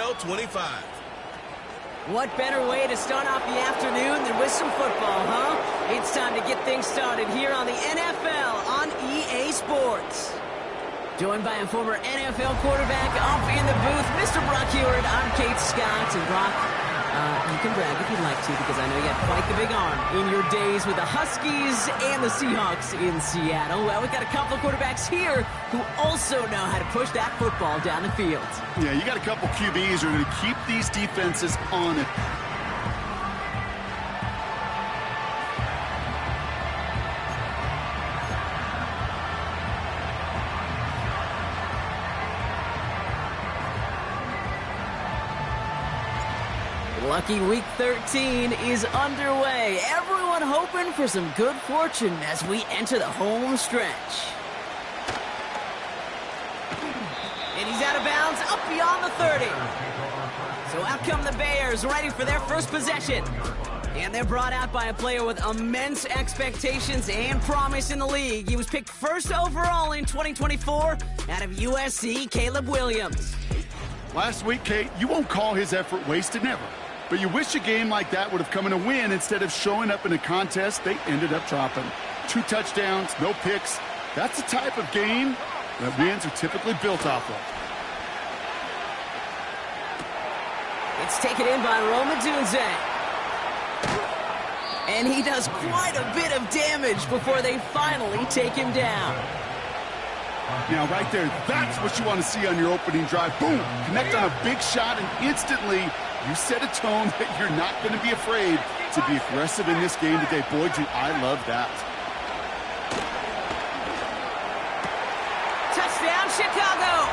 W13. What better way to start off the afternoon than with some football, huh? It's time to get things started here on the NFL on EA Sports. Joined by a former NFL quarterback up in the booth, Mr. Brock Hewitt. I'm Kate Scott. And Brock, you can brag if you'd like to, because I know you had quite the big arm in your days with the Huskies and the Seahawks in Seattle. Well, we've got a couple of quarterbacks here who also know how to push that football down the field. Yeah, you got a couple QBs who are going to keep these defenses on it. Lucky Week 13 is underway. Everyone hoping for some good fortune as we enter the home stretch. And he's out of bounds, up beyond the 30. So out come the Bears, ready for their first possession. And they're brought out by a player with immense expectations and promise in the league. He was picked first overall in 2024 out of USC, Caleb Williams. Last week, Kate, you won't call his effort wasted, never. But you wish a game like that would have come in a win instead of showing up in a contest they ended up dropping. 2 touchdowns, no picks. That's the type of game that wins are typically built off of. It's taken in by Roma Dunze. And he does quite a bit of damage before they finally take him down. Now, right there, that's what you want to see on your opening drive. Boom! Connect on a big shot, and instantly you set a tone that you're not going to be afraid to be aggressive in this game today. Boy, do I love that. Touchdown, Chicago!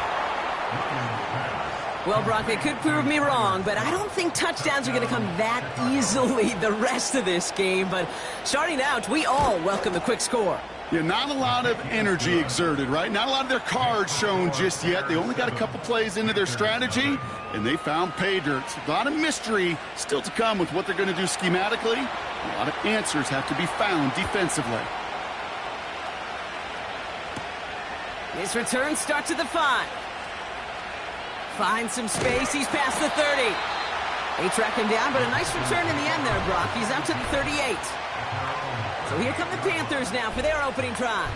Well, Brock, they could prove me wrong, but I don't think touchdowns are going to come that easily the rest of this game. But starting out, we all welcome the quick score. Yeah, not a lot of energy exerted, right? Not a lot of their cards shown just yet. They only got a couple plays into their strategy, and they found pay dirt. A lot of mystery still to come with what they're going to do schematically. A lot of answers have to be found defensively. This return starts at the 5. Finds some space. He's past the 30. They track him down, but a nice return in the end there, Brock. He's up to the 38. So here come the Panthers now for their opening drive.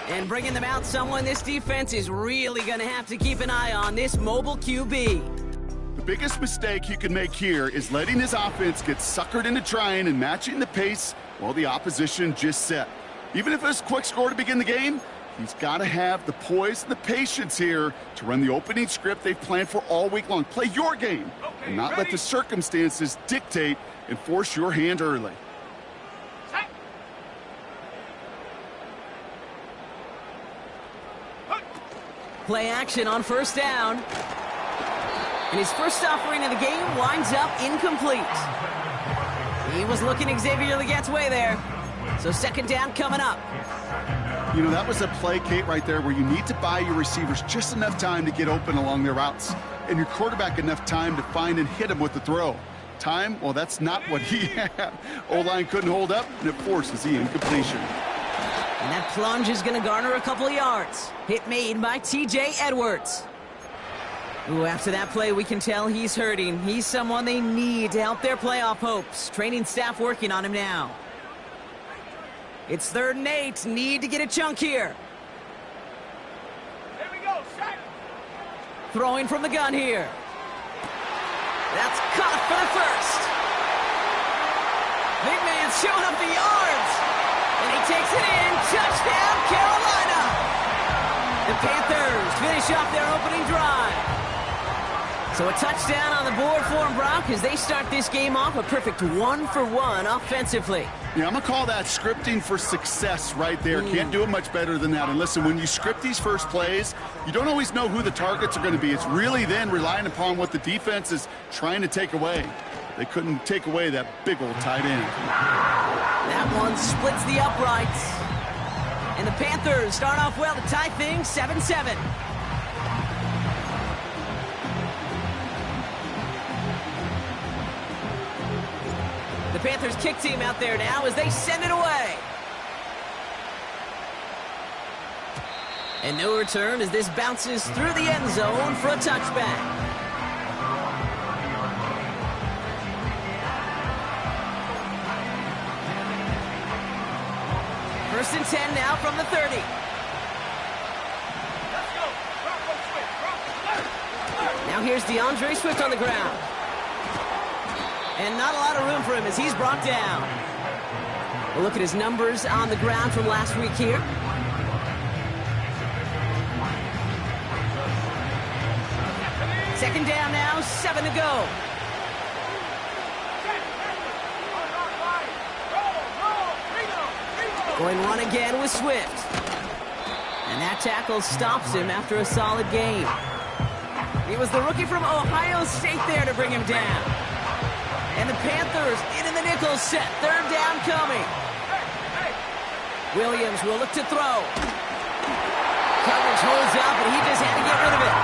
And bringing them out, someone this defense is really going to have to keep an eye on, this mobile QB. The biggest mistake you can make here is letting his offense get suckered into trying and matching the pace while the opposition just set. Even if it's a quick score to begin the game, he's got to have the poise and the patience here to run the opening script they've planned for all week long. Play your game and not let the circumstances dictate and force your hand early. Play action on first down. And his first offering of the game winds up incomplete. He was looking Xavier Legette's way there. So second down coming up. You know, that was a play, Kate, right there where you need to buy your receivers just enough time to get open along their routes. And your quarterback enough time to find and hit him with the throw. Time, well, that's not what he had. O-line couldn't hold up, and it forces the incompletion. And that plunge is going to garner a couple of yards. Hit made by T.J. Edwards. Ooh, after that play, we can tell he's hurting. He's someone they need to help their playoff hopes. Training staff working on him now. It's 3rd and 8. Need to get a chunk here. Here we go, set. Throwing from the gun here. That's caught for the first. Big man's showing up the yards. And he takes it in. Touchdown, Carolina. The Panthers finish off their opening drive. So a touchdown on the board for them, Brock, as they start this game off a perfect 1-for-1 offensively. Yeah, I'm going to call that scripting for success right there. Can't do it much better than that. And listen, when you script these first plays, you don't always know who the targets are going to be. It's really then relying upon what the defense is trying to take away. They couldn't take away that big old tight end. That one splits the uprights. And the Panthers start off well to tie things 7-7. The Panthers kick team out there now as they send it away. And no return as this bounces through the end zone for a touchback. First and 10 now from the 30. Now here's DeAndre Swift on the ground. And not a lot of room for him as he's brought down. We'll look at his numbers on the ground from last week here. Second down now, 7 to go. Going one again with Swift. And that tackle stops him after a solid gain. It was the rookie from Ohio State there to bring him down. And the Panthers in the nickel set. Third down coming. Williams will look to throw. Coverage holds up, and he just had to get rid of it.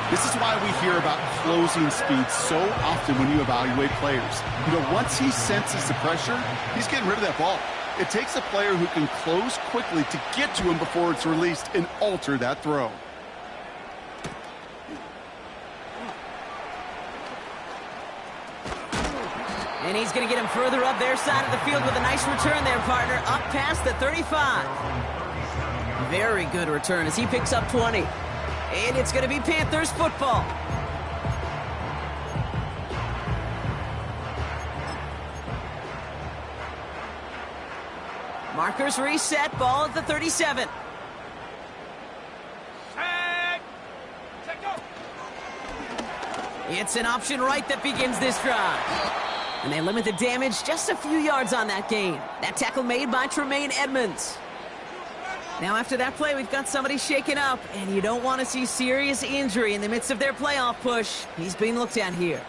This is why we hear about closing speed so often when you evaluate players. You know, once he senses the pressure, he's getting rid of that ball. It takes a player who can close quickly to get to him before it's released and alter that throw. And he's going to get him further up their side of the field with a nice return there, partner, up past the 35. Very good return as he picks up 20. And it's going to be Panthers football. Markers reset, ball at the 37. It's an option right that begins this drive. And they limit the damage just a few yards on that gain. That tackle made by Tremaine Edmonds. Now after that play, we've got somebody shaken up, and you don't want to see serious injury in the midst of their playoff push. He's being looked at here.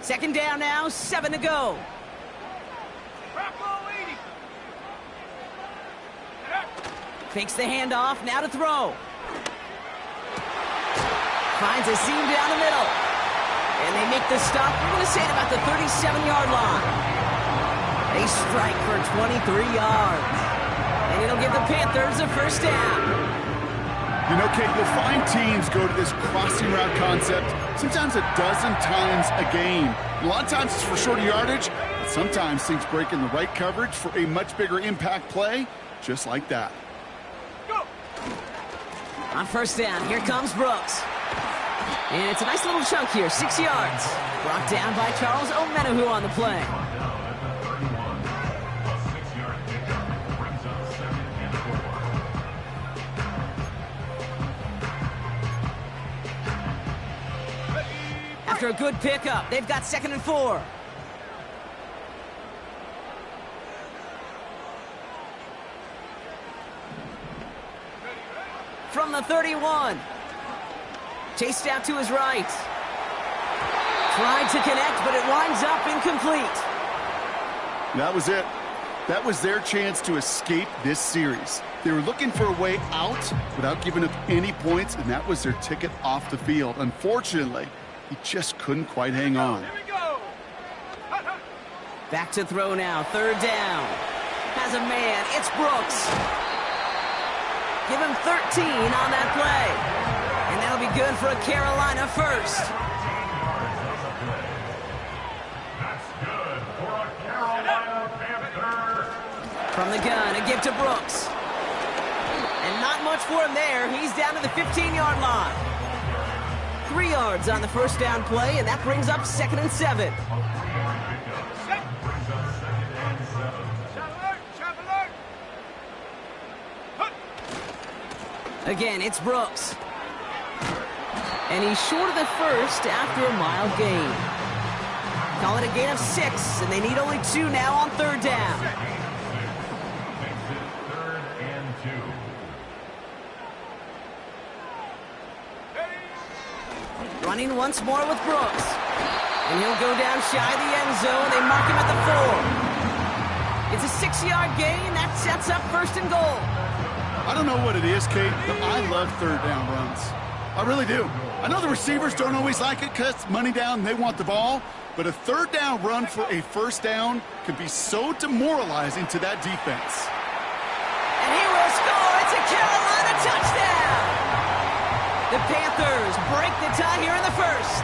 Second down now, 7 to go. Fakes the handoff, now to throw. Finds a seam down the middle. And they make the stop, we're going to say it about the 37-yard line. They strike for 23 yards. And it'll give the Panthers a first down. You know, Kate, you'll find teams go to this crossing route concept sometimes a dozen times a game. A lot of times it's for shorter yardage, but sometimes things break in the right coverage for a much bigger impact play, just like that. On first down, here comes Brooks. And it's a nice little chunk here, 6 yards. Brought down by Charles Omenihu on the play. After a good pickup, they've got 2nd and 4. From the 31. Chased out to his right. Tried to connect, but it winds up incomplete. That was it. That was their chance to escape this series. They were looking for a way out without giving up any points, and that was their ticket off the field. Unfortunately, he just couldn't quite hang on. Back to throw now. Third down. Has a man. It's Brooks. Give him 13 on that play. And that'll be good for a Carolina first. That's good for a Carolina Panther. From the gun, a give to Brooks. And not much for him there. He's down to the 15-yard line. 3 yards on the first down play, and that brings up 2nd and 7. Again, it's Brooks. And he's short of the first after a mild gain. Call it a gain of 6, and they need only 2 now on third down. Third and 2. Running once more with Brooks. And he'll go down shy of the end zone. They mark him at the 4. It's a 6-yard gain. That sets up 1st and goal. I don't know what it is, Kate, but I love third down runs. I really do. I know the receivers don't always like it because money down, they want the ball, but a third down run for a first down can be so demoralizing to that defense. And he will score. It's a Carolina touchdown. The Panthers Panthers break the tie here in the first.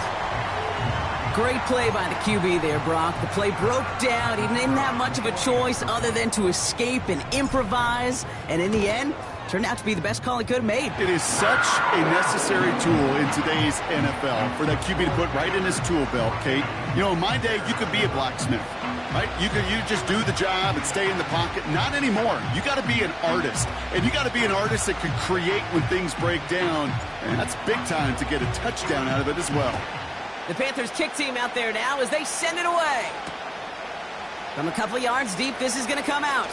Great play by the QB there, Brock. The play broke down. He didn't have much of a choice other than to escape and improvise. And in the end, turned out to be the best call he could have made. It is such a necessary tool in today's NFL for that QB to put right in his tool belt, Kate. You know, in my day, you could be a blacksmith, right? You just do the job and stay in the pocket. Not anymore. You got to be an artist. And you got to be an artist that can create when things break down. And that's big time to get a touchdown out of it as well. The Panthers kick team out there now as they send it away. From a couple yards deep, this is going to come out.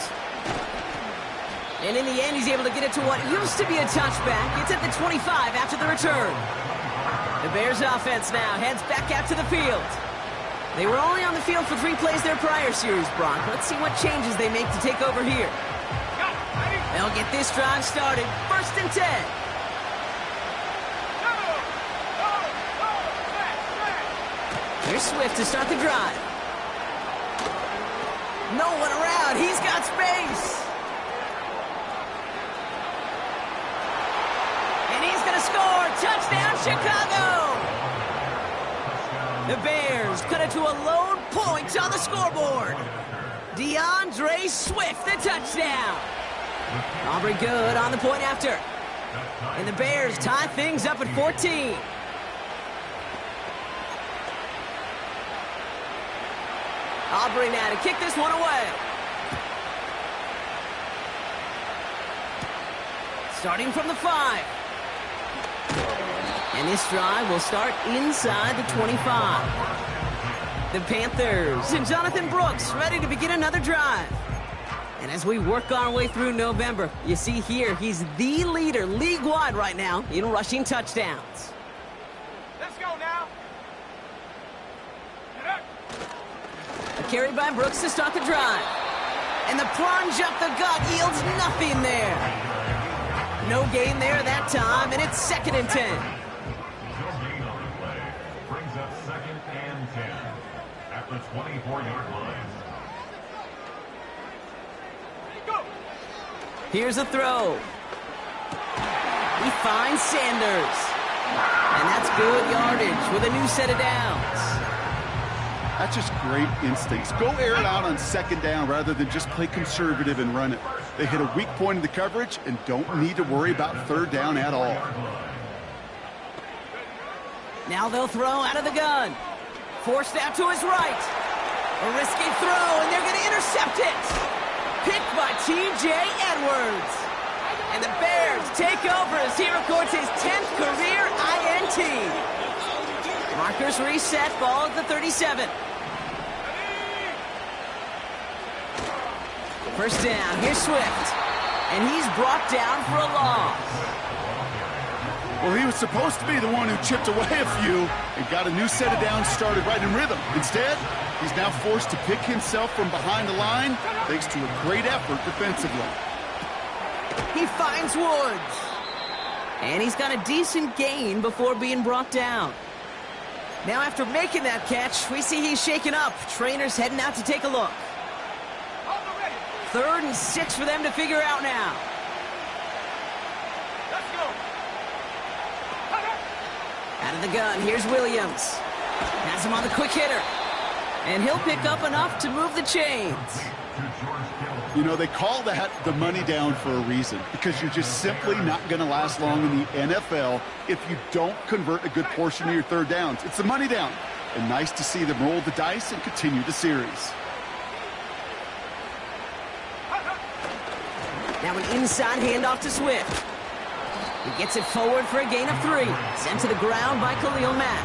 And in the end, he's able to get it to what used to be a touchback. It's at the 25 after the return. The Bears offense now heads back out to the field. They were only on the field for 3 plays their prior series, Brock. Let's see what changes they make to take over here. They'll get this drive started. 1st and 10. Here's Swift to start the drive. No one around. He's got space. And he's going to score. Touchdown, Chicago. The Bears cut it to a lone point on the scoreboard. DeAndre Swift, the touchdown. Aubrey good on the point after. And the Bears tie things up at 14. Aubrey now to kick this one away. Starting from the 5. And this drive will start inside the 25. The Panthers and Jonathan Brooks ready to begin another drive. And as we work our way through November, you see here he's the leader league-wide right now in rushing touchdowns. Let's go now. Carried by Brooks to start the drive. And the plunge up the gut yields nothing there. No gain there that time, and it's 2nd and 10. No gain on the play. Brings up 2nd and 10 at the 24-yard line. Here's a throw. He finds Sanders. And that's good yardage with a new set of downs. That's just great instincts. Go air it out on 2nd down rather than just play conservative and run it. They hit a weak point in the coverage and don't need to worry about 3rd down at all. Now they'll throw out of the gun. Forced out to his right. A risky throw, and they're going to intercept it. Picked by T.J. Edwards. And the Bears take over as he records his 10th career INT. Markers reset, ball at the 37. 1st down, here's Swift. And he's brought down for a loss. Well, he was supposed to be the one who chipped away a few and got a new set of downs started right in rhythm. Instead, he's now forced to pick himself from behind the line thanks to a great effort defensively. He finds Woods. And he's got a decent gain before being brought down. Now after making that catch, we see he's shaken up. Trainers heading out to take a look. 3rd and 6 for them to figure out now. Let's go. Out of the gun, here's Williams. Has him on the quick hitter. And he'll pick up enough to move the chains. You know, they call that the money down for a reason, because you're just simply not going to last long in the NFL if you don't convert a good portion of your 3rd downs. It's the money down. And nice to see them roll the dice and continue the series. Now an inside handoff to Swift. He gets it forward for a gain of 3. Sent to the ground by Khalil Mack.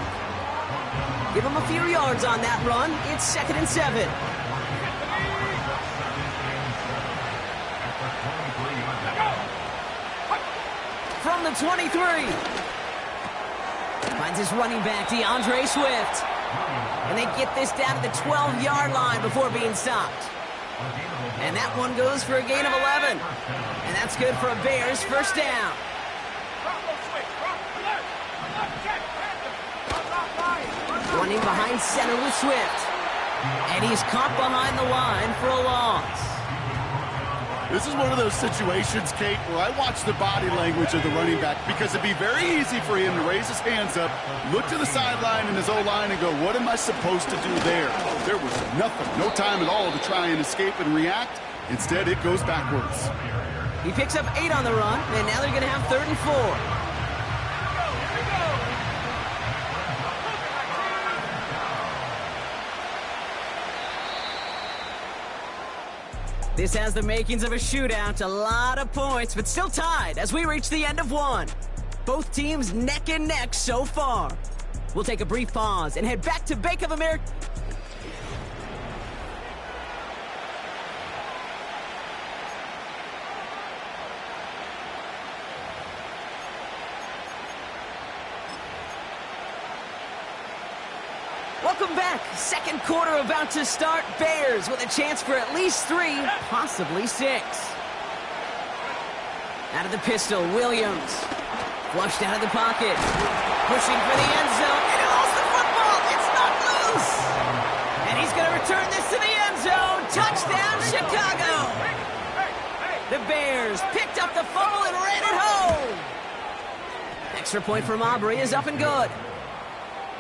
Give him a few yards on that run. It's 2nd and 7. From the 23. Finds his running back, DeAndre Swift. And they get this down to the 12-yard line before being stopped. And that one goes for a gain of 11. And that's good for a Bears 1st down. Running behind center with Swift. And he's caught behind the line for a loss. This is one of those situations, Kate, where I watch the body language of the running back because it'd be very easy for him to raise his hands up, look to the sideline in his O-line and go, what am I supposed to do there? There was nothing, no time at all to try and escape and react. Instead, it goes backwards. He picks up 8 on the run, and now they're going to have 3rd and 4. This has the makings of a shootout, a lot of points, but still tied as we reach the end of one. Both teams neck and neck so far. We'll take a brief pause and head back to Bank of America. Welcome back. Second quarter about to start. Bears with a chance for at least 3, possibly 6. Out of the pistol, Williams. Flushed out of the pocket. Pushing for the end zone. And he lost the football. It's not loose. And he's going to return this to the end zone. Touchdown, Chicago. The Bears picked up the fumble and ran it home. Extra point from Aubrey is up and good.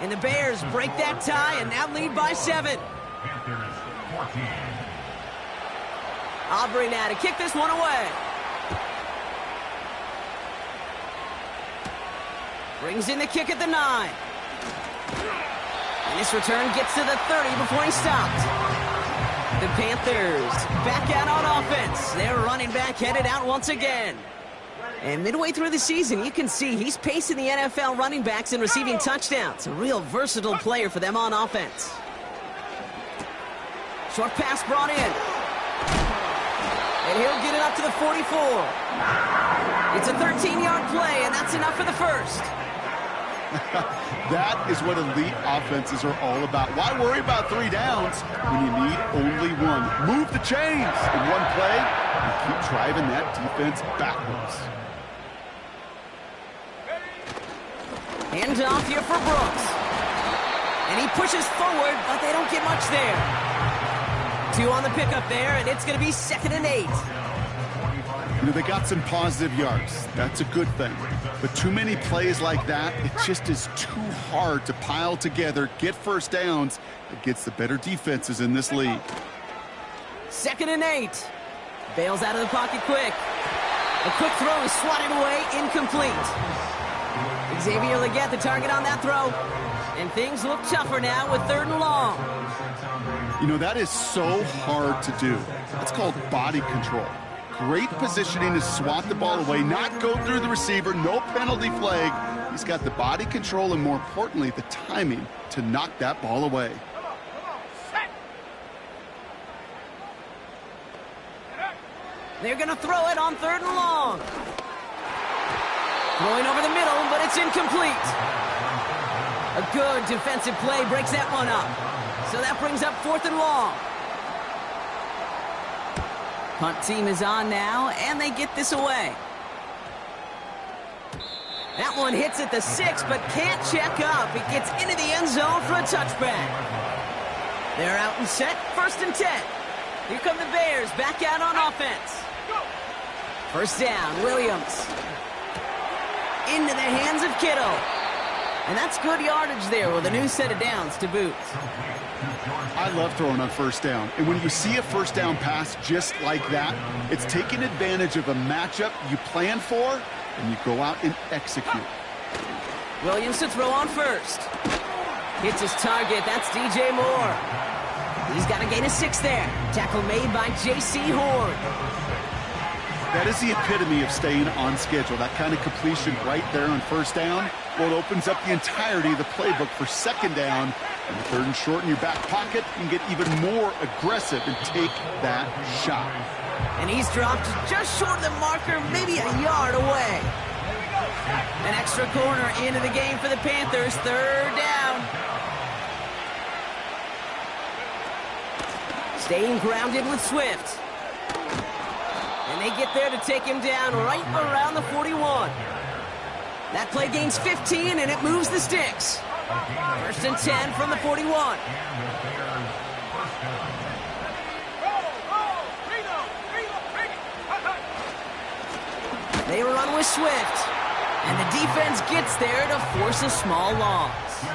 And the Bears break that tie and now lead by 7. Panthers 14. Aubrey now to kick this one away. Brings in the kick at the 9. And this return gets to the 30 before he stopped. The Panthers back out on offense. Their running back headed out once again. And midway through the season, you can see he's pacing the NFL running backs and receiving touchdowns. A real versatile player for them on offense. Short pass brought in. And he'll get it up to the 44. It's a 13-yard play, and that's enough for the first. That is what elite offenses are all about. Why worry about 3 downs when you need only 1? Move the chains in one play and keep driving that defense backwards. Hands off here for Brooks. And he pushes forward, but they don't get much there. 2 on the pickup there, and it's going to be 2nd and 8. You know, they got some positive yards. That's a good thing. But too many plays like that, it just is too hard to pile together, get first downs against the better defenses in this league. 2nd and 8. Bails out of the pocket quick. A quick throw is swatted away, incomplete. Xavier Legette the target on that throw. And things look tougher now with 3rd and long. You know, that is so hard to do. That's called body control. Great positioning to swat the ball away, not go through the receiver, no penalty flag. He's got the body control and, more importantly, the timing to knock that ball away. They're going to throw it on 3rd and long. Throwing over the middle, but it's incomplete. A good defensive play breaks that one up. So that brings up 4th and long. Punt team is on now, and they get this away. That one hits at the 6, but can't check up. It gets into the end zone for a touchback. They're out and set, 1st and 10. Here come the Bears, back out on offense. First down, Williams. Into the hands of Kittle. And that's good yardage there with a new set of downs to boot. I love throwing on first down. And when you see a first down pass just like that, it's taking advantage of a matchup you plan for, and you go out and execute. Williams to throw on first. Hits his target. That's DJ Moore. He's got a gain of 6 there. Tackle made by J.C. Horn. That is the epitome of staying on schedule. That kind of completion right there on first down. Well, it opens up the entirety of the playbook for 2nd down. And the 3rd and short in your back pocket, you can get even more aggressive and take that shot. And he's dropped just short of the marker, maybe a yard away. An extra corner into the game for the Panthers. 3rd down. Staying grounded with Swift. And they get there to take him down right around the 41. That play gains 15, and it moves the sticks. 1st and 10 from the 41. They run with Swift. And the defense gets there to force a small loss.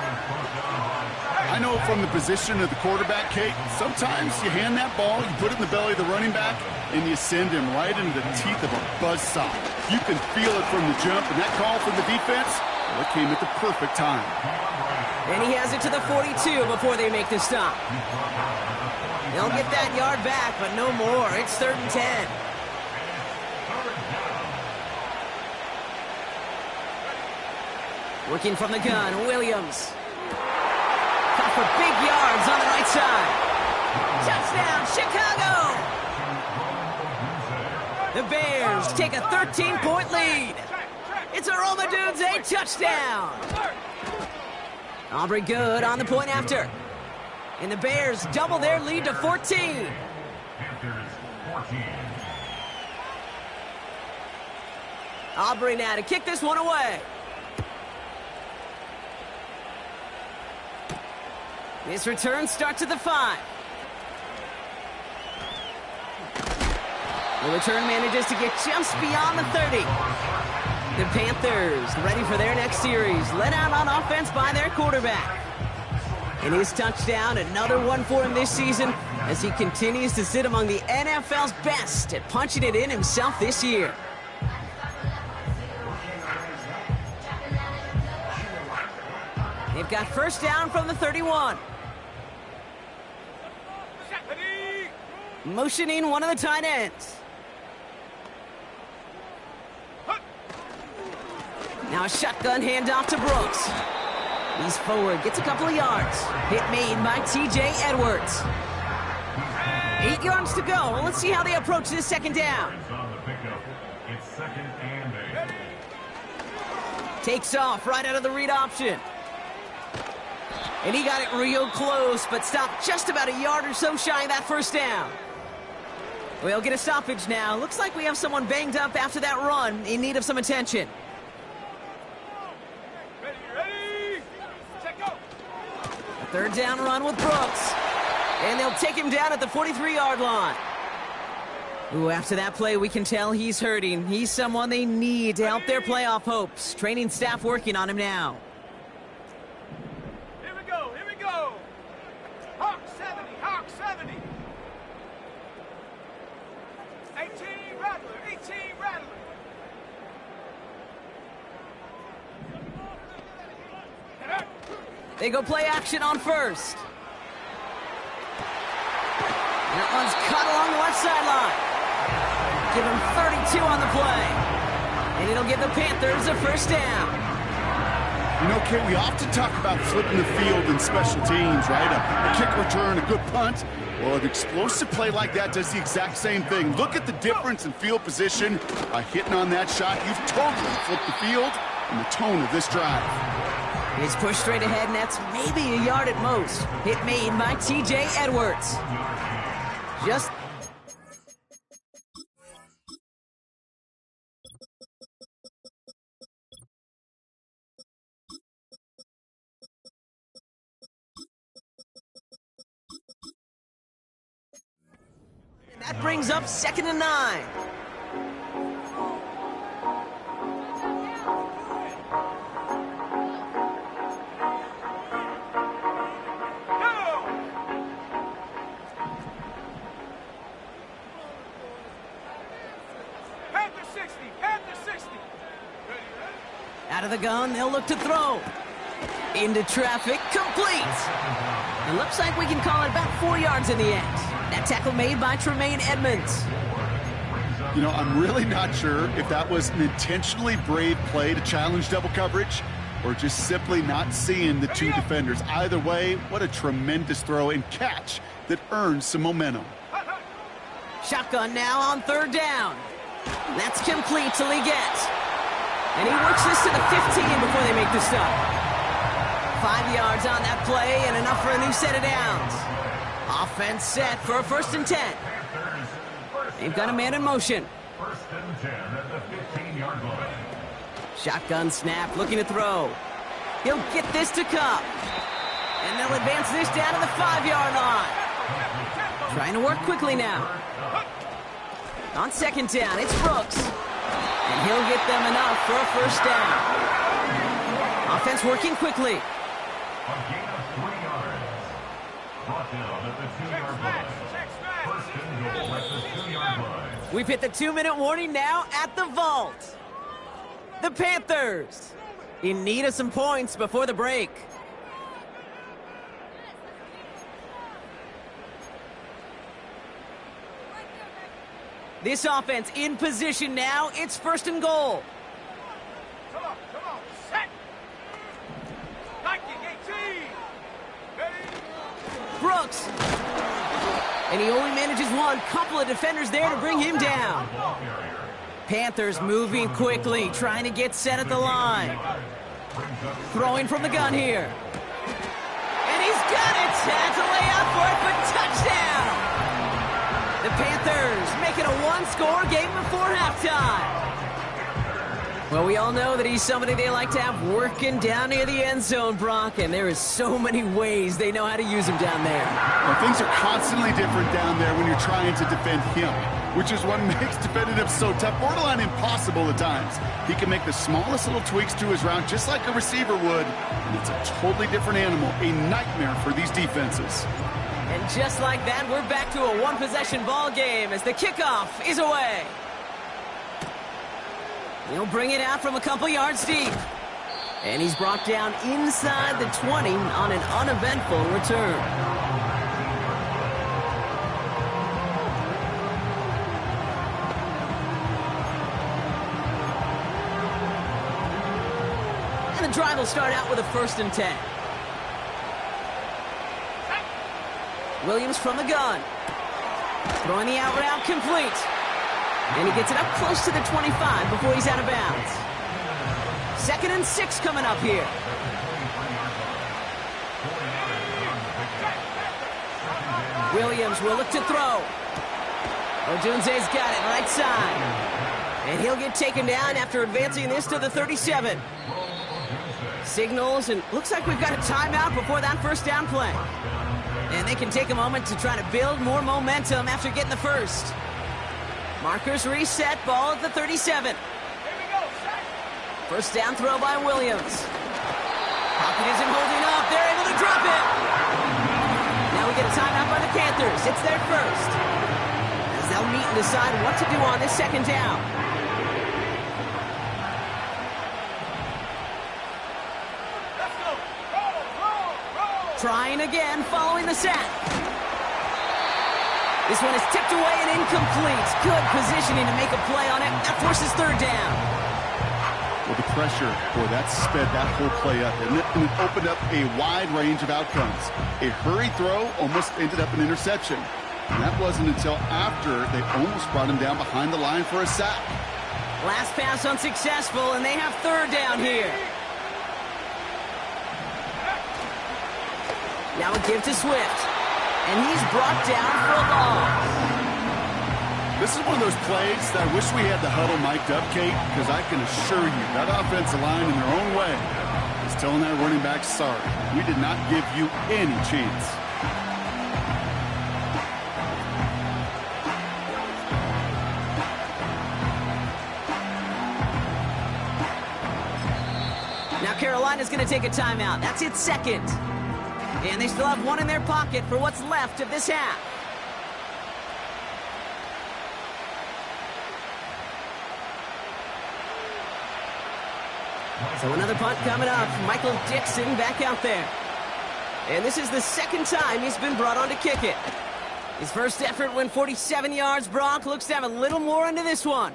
I know from the position of the quarterback, Kate, sometimes you hand that ball, you put it in the belly of the running back, and you send him right into the teeth of a buzzsaw. You can feel it from the jump, and that call from the defense, well, it came at the perfect time. And he has it to the 42 before they make the stop. They'll get that yard back, but no more. It's 3rd and 10. Working from the gun, Williams. Caught for big yards on the right side. Touchdown, Chicago! The Bears take a 13-point lead. It's a Romadunze touchdown. Aubrey good on the point after. And the Bears double their lead to 14. Panthers 14. Aubrey now to kick this one away. This return starts at the 5. The return manages to get just beyond the 30. The Panthers ready for their next series, led out on offense by their quarterback. And his touchdown, another one for him this season, as he continues to sit among the NFL's best at punching it in himself this year. They've got first down from the 31. Motioning one of the tight ends. Now a shotgun handoff to Brooks. He's forward, gets a couple of yards. Hit made by TJ Edwards. 8 yards to go. Well, let's see how they approach this second down. On the pickup, it's 2nd and 8. Takes off right out of the read option. And he got it real close, but stopped just about a yard or so shy of that first down. We'll get a stoppage now. Looks like we have someone banged up after that run, in need of some attention. Ready, check go. A 3rd down run with Brooks. And they'll take him down at the 43-yard line. Ooh, after that play, we can tell he's hurting. He's someone they need to help their playoff hopes. Training staff working on him now. Here we go, here we go. Hawk 70, Hawk 70. 18 Rattler, 18 Rattler. They go play action on first. And that one's cut along the left sideline. Give him 32 on the play. And it'll give the Panthers a first down. You know, Kate, we often talk about flipping the field in special teams, right? A kick return, a good punt. Well, an explosive play like that does the exact same thing. Look at the difference in field position. By hitting on that shot, you've totally flipped the field and the tone of this drive. He's pushed straight ahead, and that's maybe a yard at most. Hit made by TJ Edwards. Just... And that brings up 2nd and 9. Out of the gun, they'll look to throw. Into traffic, complete. It looks like we can call it about 4 yards in the end. That tackle made by Tremaine Edmonds. You know, I'm really not sure if that was an intentionally brave play to challenge double coverage or just simply not seeing the two defenders. Either way, what a tremendous throw and catch that earns some momentum. Shotgun now on 3rd down. That's complete till he gets. And he works this to the 15 before they make the stop. 5 yards on that play and enough for a new set of downs. Offense set for a 1st and 10. They've got a man in motion. 1st and 10 at the 15-yard line. Shotgun snap, looking to throw. He'll get this to Cup. And they'll advance this down to the 5-yard line. Trying to work quickly now. On 2nd down, it's Brooks. And he'll get them enough for a first down. Offense working quickly. A gain of 3 yards. Brought down at the 2-yard line. First and goal at the 2-yard line. We've hit the 2-minute warning now at the vault. The Panthers in need of some points before the break. This offense in position now. It's first and goal. Come on, set. 1918. Brooks. And he only manages one. Couple of defenders there to bring him down. Panthers moving quickly, trying to get set at the line. Throwing from the gun here. And he's got it. Has a layout for it, but touchdown. The Panthers making a one-score game before halftime. Well, we all know that he's somebody they like to have working down near the end zone, Brock, and there is so many ways they know how to use him down there. Well, things are constantly different down there when you're trying to defend him, which is what makes defending him so tough, borderline impossible at times. He can make the smallest little tweaks to his route just like a receiver would, and it's a totally different animal, a nightmare for these defenses. And just like that, we're back to a one-possession ball game as the kickoff is away. He'll bring it out from a couple yards deep. And he's brought down inside the 20 on an uneventful return. And the drive will start out with a 1st and 10. Williams from the gun. Throwing the out route complete. And he gets it up close to the 25 before he's out of bounds. 2nd and 6 coming up here. Williams will look to throw. Odunze's got it right side. And he'll get taken down after advancing this to the 37. Signals, and looks like we've got a timeout before that first down play. And they can take a moment to try to build more momentum after getting the first. Markers reset, ball at the 37. First down throw by Williams. Pocket isn't holding up. They're able to drop it. Now we get a timeout by the Panthers. It's their first. As they'll meet and decide what to do on this 2nd down. Trying again, following the sack. This one is tipped away and incomplete. Good positioning to make a play on it. That forces 3rd down. Well, the pressure, boy, that sped that whole play up, and it opened up a wide range of outcomes. A hurried throw almost ended up an interception. And that wasn't until after they almost brought him down behind the line for a sack. Last pass unsuccessful, and they have 3rd down here. Now a give to Swift. And he's brought down for a loss. This is one of those plays that I wish we had the huddle mic'd up, Kate, because I can assure you that offensive line in their own way is telling that running back, sorry, we did not give you any chance. Now Carolina's going to take a timeout. That's its 2nd. And they still have one in their pocket for what's left of this half. So another punt coming up. Michael Dixon back out there. And this is the 2nd time he's been brought on to kick it. His first effort went 47 yards. Brock looks to have a little more into this one.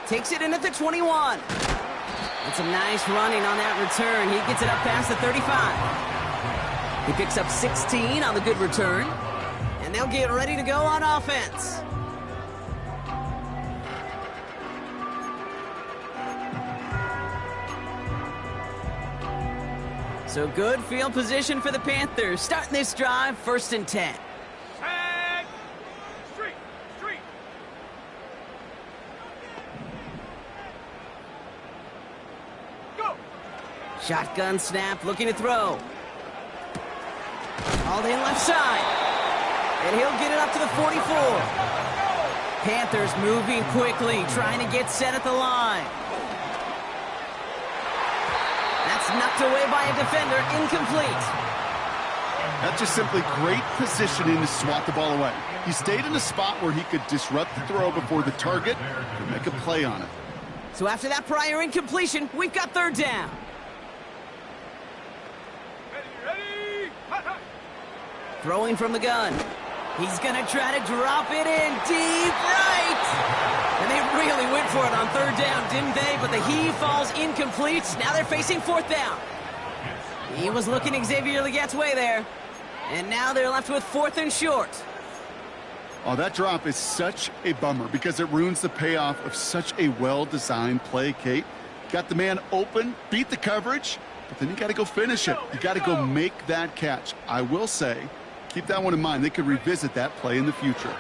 Takes it in at the 21. It's a nice running on that return. He gets it up past the 35. He picks up 16 on the good return. And they'll get ready to go on offense. So good field position for the Panthers. Starting this drive, 1st and 10. Street. Go. Shotgun snap, looking to throw. All in left side. And he'll get it up to the 44. Panthers moving quickly, trying to get set at the line. That's knocked away by a defender, incomplete. That's just simply great positioning to swat the ball away. He stayed in a spot where he could disrupt the throw before the target could make a play on it. So after that prior incompletion, we've got third down. Ready, hot, hot. Throwing from the gun. He's going to try to drop it in deep right. And they really went for it on third down, didn't they? But the heave falls incomplete. Now they're facing fourth down. He was looking Xavier Legette's way there. And now they're left with fourth and short. Oh, that drop is such a bummer because it ruins the payoff of such a well-designed play, Kate. Got the man open, beat the coverage, but then you got to go finish it. You got to go make that catch. I will say, keep that one in mind. They could revisit that play in the future.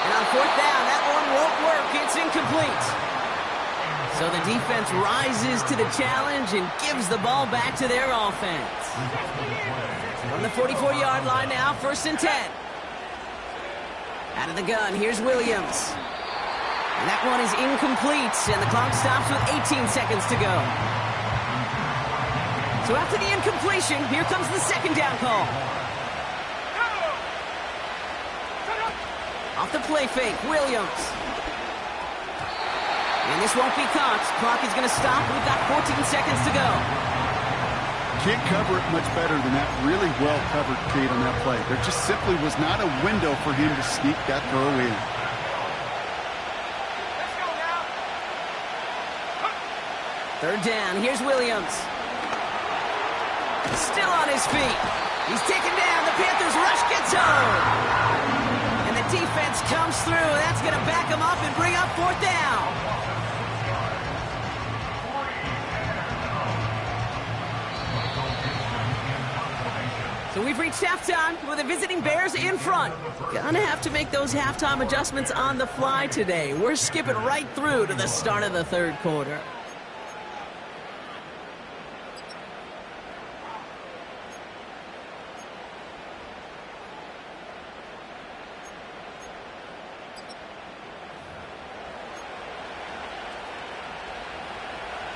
And on fourth down, that one won't work. It's incomplete. So the defense rises to the challenge and gives the ball back to their offense. From the 44-yard line now, 1st and 10. Out of the gun, here's Williams. And that one is incomplete, and the clock stops with 18 seconds to go. So after the incompletion, here comes the second down call. Off the play fake, Williams. And this won't be caught. Clock is going to stop. We've got 14 seconds to go. Can't cover it much better than that. Really well covered, Kate, on that play. There just simply was not a window for him to sneak that throw in. Let's go now. Third down, here's Williams. Still on his feet. He's taken down. The Panthers rush gets home. And the defense comes through. That's going to back him up and bring up fourth down. So we've reached halftime with the visiting Bears in front. Gonna have to make those halftime adjustments on the fly today. We're skipping right through to the start of the third quarter.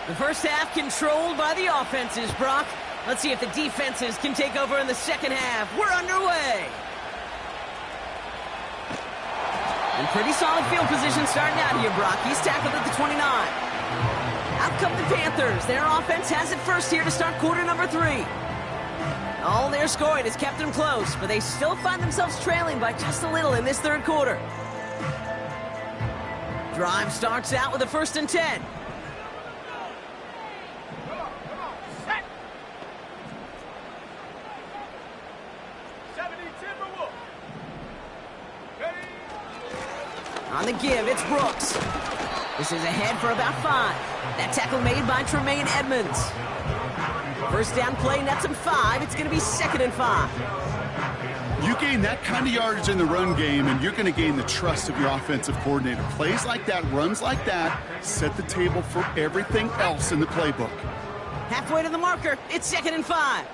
The first half controlled by the offenses, Brock. Let's see if the defenses can take over in the second half. We're underway. And pretty solid field position starting out here, Brock. He's tackled at the 29. Out come the Panthers. Their offense has it first here to start quarter number 3. All their scoring has kept them close, but they still find themselves trailing by just a little in this third quarter. Drive starts out with a 1st and 10. On the give, it's Brooks. This is ahead for about 5. That tackle made by Tremaine Edmonds. First down play, nets him 5. It's going to be 2nd and 5. You gain that kind of yardage in the run game, and you're going to gain the trust of your offensive coordinator. Plays like that, runs like that, set the table for everything else in the playbook. Halfway to the marker, it's 2nd and 5.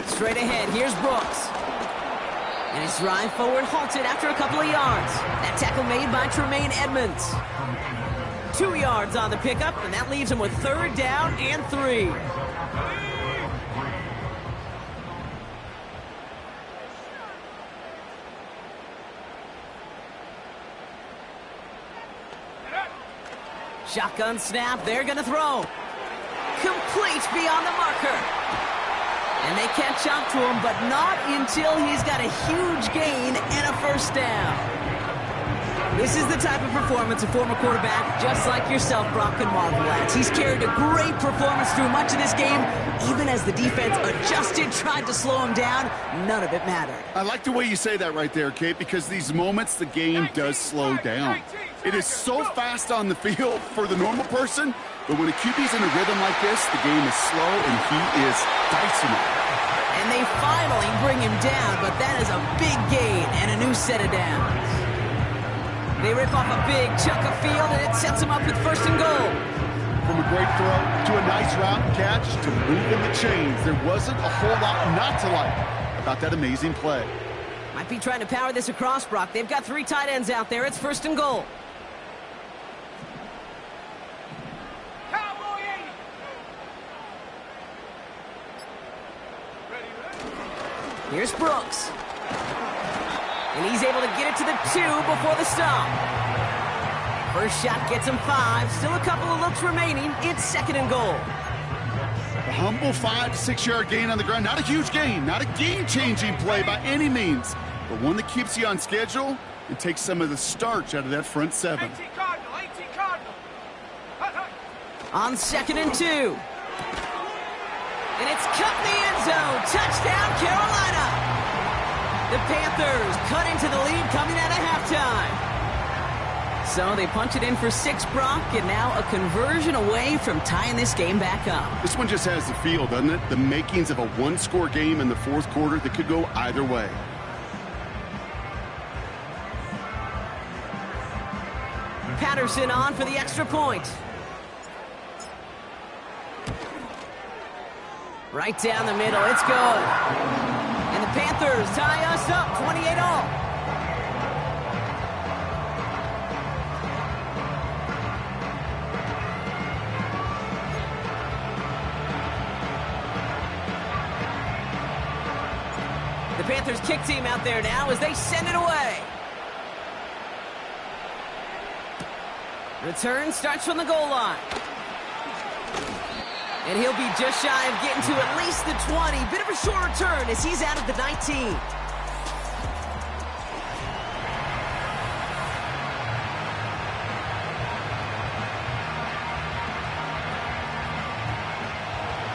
Straight ahead, here's Brooks. And his drive forward halted after a couple of yards. That tackle made by Tremaine Edmonds. 2 yards on the pickup, and that leaves him with 3rd down and 3. Shotgun snap, they're going to throw. Complete beyond the marker. And they catch up to him, but not until he's got a huge gain and a 1st down. This is the type of performance a former quarterback, just like yourself, Brock, can marvel at. He's carried a great performance through much of this game. Even as the defense adjusted, tried to slow him down, none of it mattered. I like the way you say that right there, Kate, because these moments the game does slow down. It is so fast on the field for the normal person, but when a QB's in a rhythm like this, the game is slow and he is dicing it. And they finally bring him down, but that is a big gain and a new set of downs. They rip off a big chunk of field, and it sets him up with 1st and goal. From a great throw to a nice route and catch to moving the chains. There wasn't a whole lot not to like about that amazing play. Might be trying to power this across, Brock. They've got 3 tight ends out there. It's 1st and goal. Cowboy 80. Ready. Here's Brooks. And he's able to get it to the 2 before the stop. First shot gets him 5. Still a couple of looks remaining. It's 2nd and goal. A humble 5 to 6 yard gain on the ground. Not a huge gain, not a game-changing play by any means, but one that keeps you on schedule and takes some of the starch out of that front 7. 18 Cardinal, 18 Cardinal. Hut, hut. On 2nd and 2. And it's cut in the end zone. Touchdown, Carolina. The Panthers cut into the lead coming out of halftime. So they punch it in for 6, Brock, and now a conversion away from tying this game back up. This one just has the feel, doesn't it? The makings of a one-score game in the 4th quarter that could go either way. Patterson on for the extra point. Right down the middle, it's good. And the Panthers tie us up 28-all. The Panthers kick team out there now as they send it away. Return starts from the goal line. And he'll be just shy of getting to at least the 20. Bit of a short return as he's out at the 19.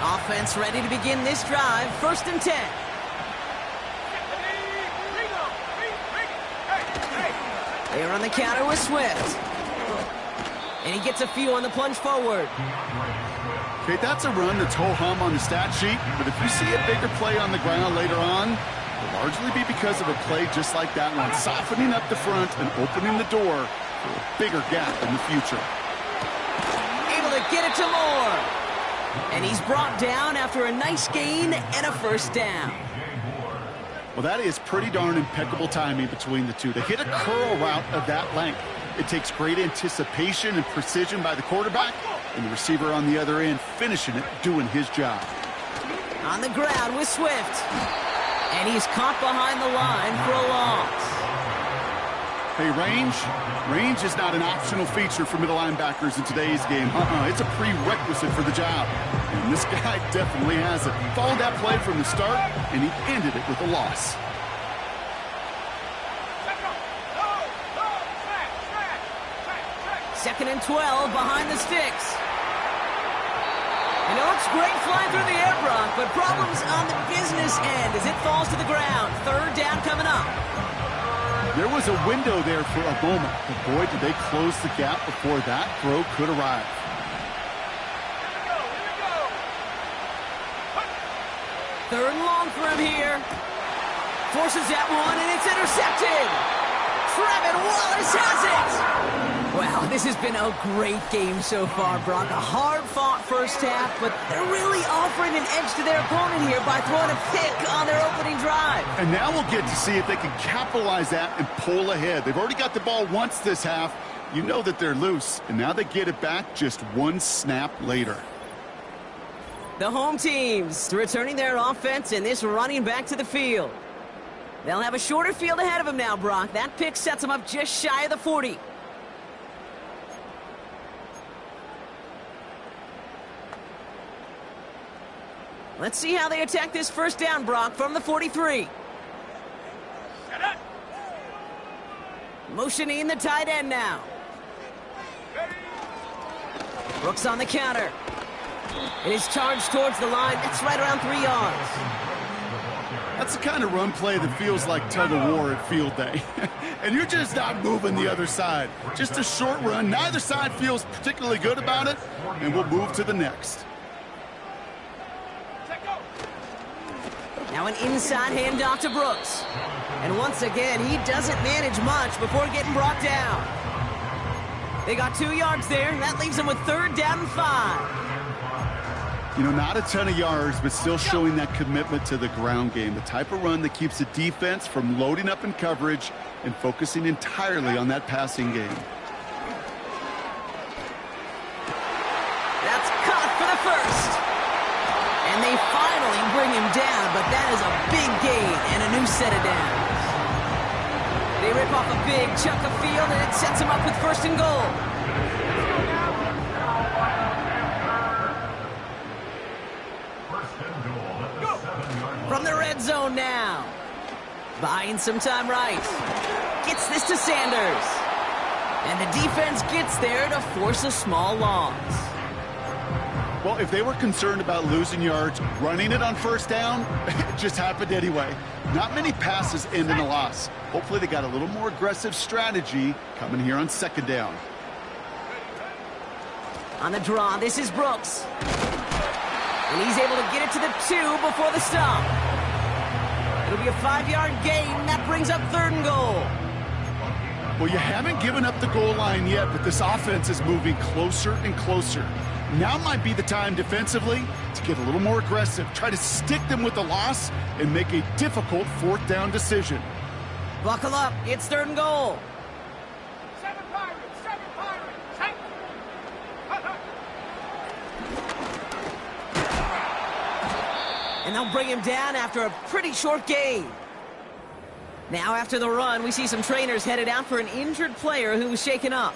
Offense ready to begin this drive. 1st and 10. They are on the counter with Swift. And he gets a few on the plunge forward. Okay, that's a run that's ho-hum on the stat sheet, but if you see a bigger play on the ground later on, it'll largely be because of a play just like that one, softening up the front and opening the door for a bigger gap in the future. Able to get it to Moore. And he's brought down after a nice gain and a 1st down. Well, that is pretty darn impeccable timing between the two. They hit a curl route of that length. It takes great anticipation and precision by the quarterback, and the receiver on the other end finishing it, doing his job. On the ground with Swift. And he's caught behind the line for a loss. Hey, range is not an optional feature for middle linebackers in today's game. It's a prerequisite for the job. And this guy definitely has it. Followed that play from the start, and he ended it with a loss. Second 2nd and 12 behind the sticks. And it looks great flying through the air, Brock, but problems on the business end as it falls to the ground. 3rd down coming up. There was a window there for a moment, but boy, did they close the gap before that throw could arrive. Third and long for him here. Forces that one, and it's intercepted. Trevin Wallace has it. Wow, this has been a great game so far, Brock. A hard-fought first half, but they're really offering an edge to their opponent here by throwing a pick on their opening drive. And now we'll get to see if they can capitalize that and pull ahead. They've already got the ball once this half. You know that they're loose, and now they get it back just one snap later. The home teams returning their offense and this running back to the field. They'll have a shorter field ahead of them now, Brock. That pick sets them up just shy of the 40. Let's see how they attack this 1st down, Brock, from the 43. Motioning the tight end now. Brooks on the counter. It is charged towards the line. That's right around 3 yards. That's the kind of run play that feels like tug-of-war at field day. And you're just not moving the other side. Just a short run. Neither side feels particularly good about it, and we'll move to the next. Now an inside handoff to Brooks. And once again, he doesn't manage much before getting brought down. They got 2 yards there, and that leaves them with 3rd down and 5. You know, not a ton of yards, but still showing that commitment to the ground game. The type of run that keeps the defense from loading up in coverage and focusing entirely on that passing game. That's caught for the first. And they finally bring him down, but that is a big gain and a new set of downs. They rip off a big chunk of field, and it sets him up with 1st and goal. From the red zone now. Buying some time right. Gets this to Sanders. And the defense gets there to force a small loss. Well, if they were concerned about losing yards, running it on 1st down, it just happened anyway. Not many passes end in a loss. Hopefully they got a little more aggressive strategy coming here on 2nd down. On the draw, this is Brooks. And he's able to get it to the 2 before the stop. It'll be a 5-yard gain. That brings up 3rd and goal. Well, you haven't given up the goal line yet, but this offense is moving closer and closer. Now might be the time defensively to get a little more aggressive. Try to stick them with the loss and make a difficult 4th down decision. Buckle up. It's 3rd and goal. 7 Pirates, 7 Pirates. Take. And they'll bring him down after a pretty short gain. Now after the run, we see some trainers headed out for an injured player who was shaken up.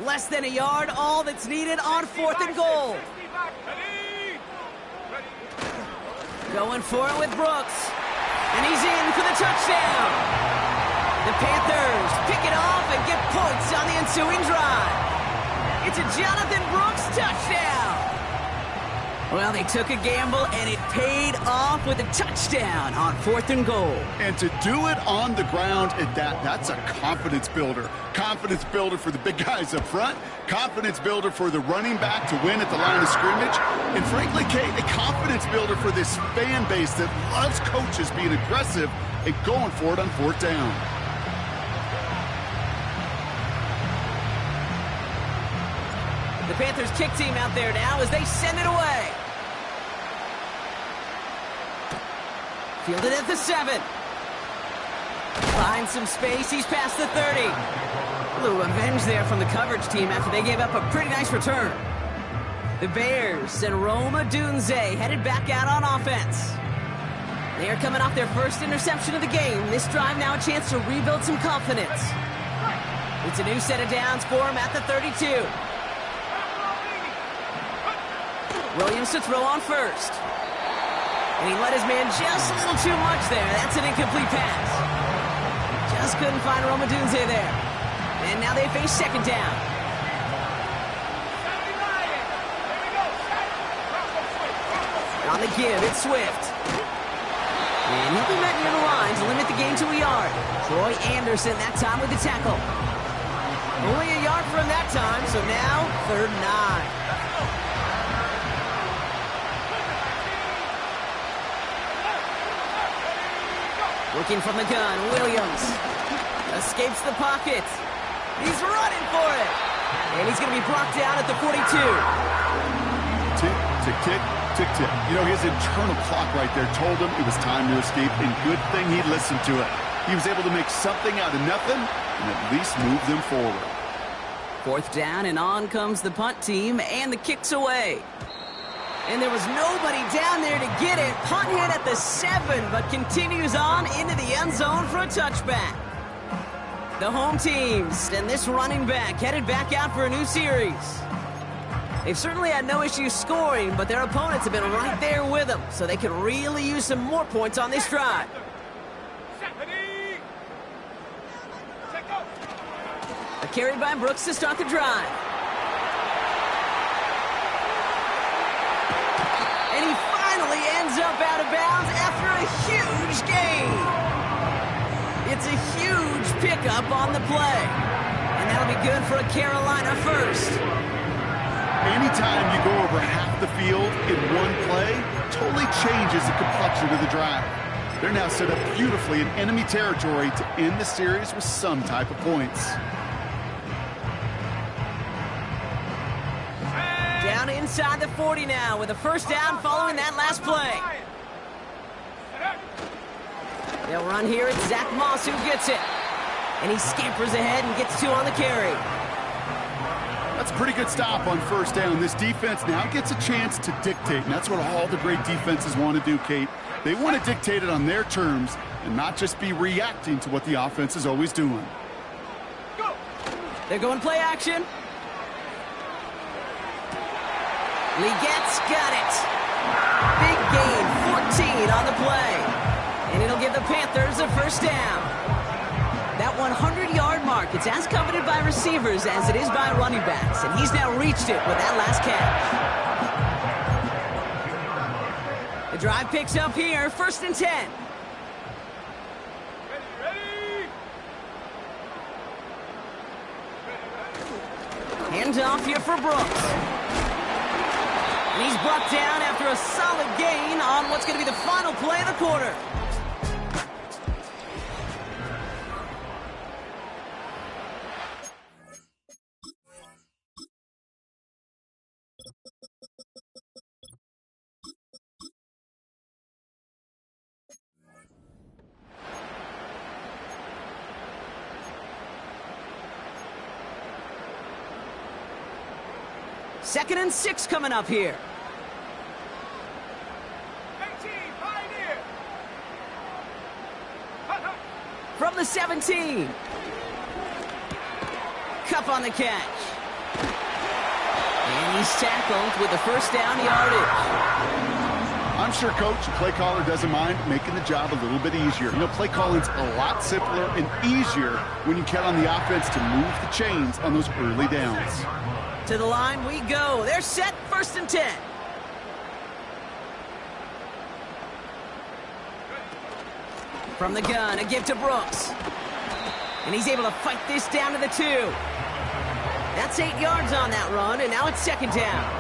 Less than a yard, all that's needed on 4th and goal. Going for it with Brooks. And he's in for the touchdown. The Panthers pick it off and get points on the ensuing drive. It's a Jonathan Brooks touchdown. Well, they took a gamble, and it paid off with a touchdown on 4th and goal. And to do it on the ground at that's a confidence builder. Confidence builder for the big guys up front. Confidence builder for the running back to win at the line of scrimmage. And frankly, Kate, a confidence builder for this fan base that loves coaches being aggressive and going for it on 4th down. The Panthers kick team out there now as they send it away. Fielded at the 7. Finds some space. He's past the 30. A little revenge there from the coverage team after they gave up a pretty nice return. The Bears send Roma Dunze headed back out on offense. They are coming off their first interception of the game. This drive now a chance to rebuild some confidence. It's a new set of downs for him at the 32. Williams to throw on 1st. And he let his man just a little too much there. That's an incomplete pass. Just couldn't find Roma Dunze there. And now they face 2nd down. On the give, it's Swift. And he'll be met near the line to limit the gain to a yard. Troy Anderson that time with the tackle. Only a yard for him that time, so now 3rd and 9. Looking from the gun, Williams escapes the pocket. He's running for it. And he's going to be brought down at the 42. Tick, tick, tick, tick, tick. You know, his internal clock right there told him it was time to escape, and good thing he listened to it. He was able to make something out of nothing and at least move them forward. 4th down, and on comes the punt team, and the kick's away. And there was nobody down there to get it. Punt hit at the 7, but continues on into the end zone for a touchback. The home teams and this running back headed back out for a new series. They've certainly had no issue scoring, but their opponents have been right there with them, so they could really use some more points on this drive. A carry by Brooks to start the drive. And he finally ends up out of bounds after a huge gain. It's a huge pickup on the play. And that'll be good for a Carolina first. Anytime you go over half the field in one play, totally changes the complexion of the drive. They're now set up beautifully in enemy territory to end the series with some type of points. Down inside the 40 now with a first down following that last play. They'll run here. It's Zach Moss who gets it. And he scampers ahead and gets 2 on the carry. That's a pretty good stop on first down. This defense now gets a chance to dictate, and that's what all the great defenses want to do, Kate. They want to dictate it on their terms and not just be reacting to what the offense is always doing. They're going play action. Legette's got it. Big gain, 14 on the play. And it'll give the Panthers a first down. That 100-yard mark, it's as coveted by receivers as it is by running backs. And he's now reached it with that last catch. The drive picks up here, 1st and 10. Hands off here for Brooks. And he's brought down after a solid gain on what's going to be the final play of the quarter. Second and 6 coming up here. 18, pioneer. From the 17. Cup on the catch. And he's tackled with the first down yardage. I'm sure, Coach, the play caller doesn't mind making the job a little bit easier. You know, play calling's a lot simpler and easier when you count on the offense to move the chains on those early downs. To the line we go. They're set, 1st and 10. From the gun, a give to Brooks. And he's able to fight this down to the 2. That's 8 yards on that run, and now it's 2nd down.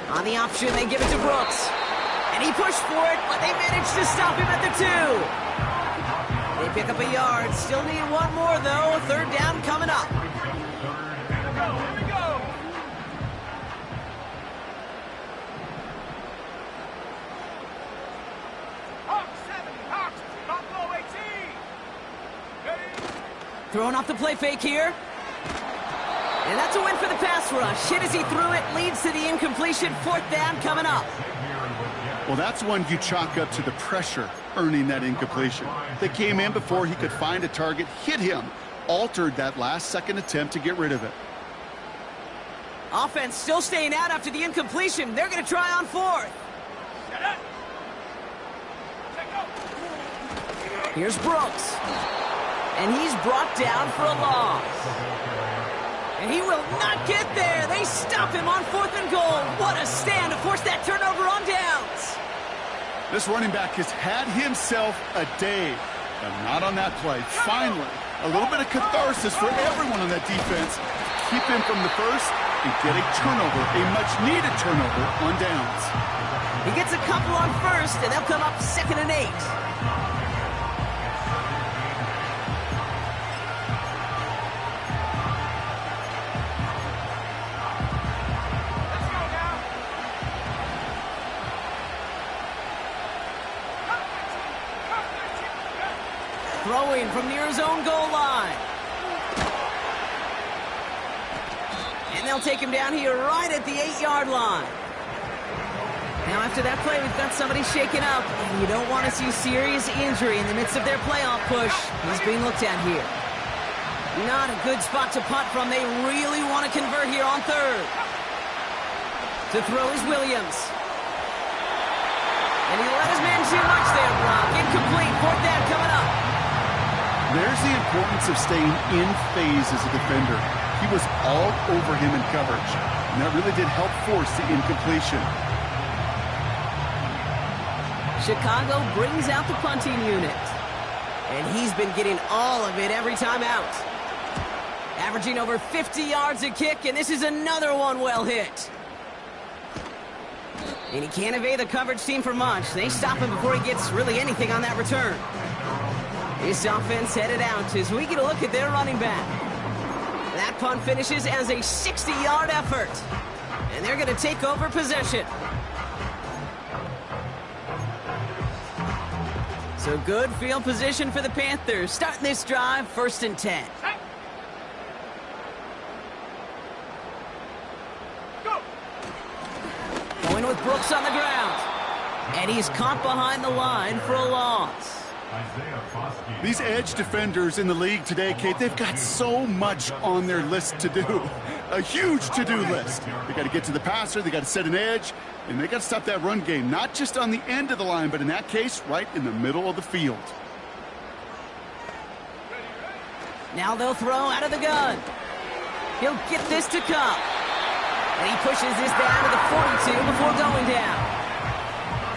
On the option, they give it to Brooks. And he pushed for it, but they managed to stop him at the 2. They pick up a yard. Still need 1 more, though. 3rd down coming up. Here we go. Hawks 70, Hawks, Buffalo 18. Ready? Throwing off the play fake here. And that's a win for the pass rush. Hit as he threw it, leads to the incompletion. 4th down coming up. Well, that's one you chalk up to the pressure earning that incompletion. They came in before he could find a target, hit him, altered that last-second attempt to get rid of it. Offense still staying out after the incompletion. They're going to try on 4th. Here's Brooks. And he's brought down for a loss. And he will not get there. They stop him on 4th and goal. What a stand to force that turnover on downs. This running back has had himself a day, but not on that play. Finally, a little bit of catharsis for everyone on that defense. Keep him from the first and get a turnover, a much-needed turnover on downs. He gets a couple on 1st, and they'll come up 2nd and 8. Throwing from near his own goal line. And they'll take him down here right at the 8-yard line. Now after that play, we've got somebody shaken up. And you don't want to see serious injury in the midst of their playoff push. He's being looked at here. Not a good spot to punt from. They really want to convert here on 3rd. To throw is Williams. And he let his man too much there, Brock. Incomplete. 4th down coming up. There's the importance of staying in phase as a defender. He was all over him in coverage, and that really did help force the incompletion. Chicago brings out the punting unit. And he's been getting all of it every time out. Averaging over 50 yards a kick, and this is another one well hit. And he can't evade the coverage team for much. They stop him before he gets really anything on that return. This offense headed out as we get a look at their running back. That punt finishes as a 60-yard effort. And they're going to take over possession. So good field position for the Panthers. Starting this drive, 1st and 10. Going with Brooks on the ground. And he's caught behind the line for a loss. These edge defenders in the league today, Kate, they've got so much on their list to do. A huge to-do list. They got to get to the passer, they got to set an edge, and they got to stop that run game, not just on the end of the line, but in that case, right in the middle of the field. Now they'll throw out of the gun. He'll get this to Cup. And he pushes this down to the 42 before going down.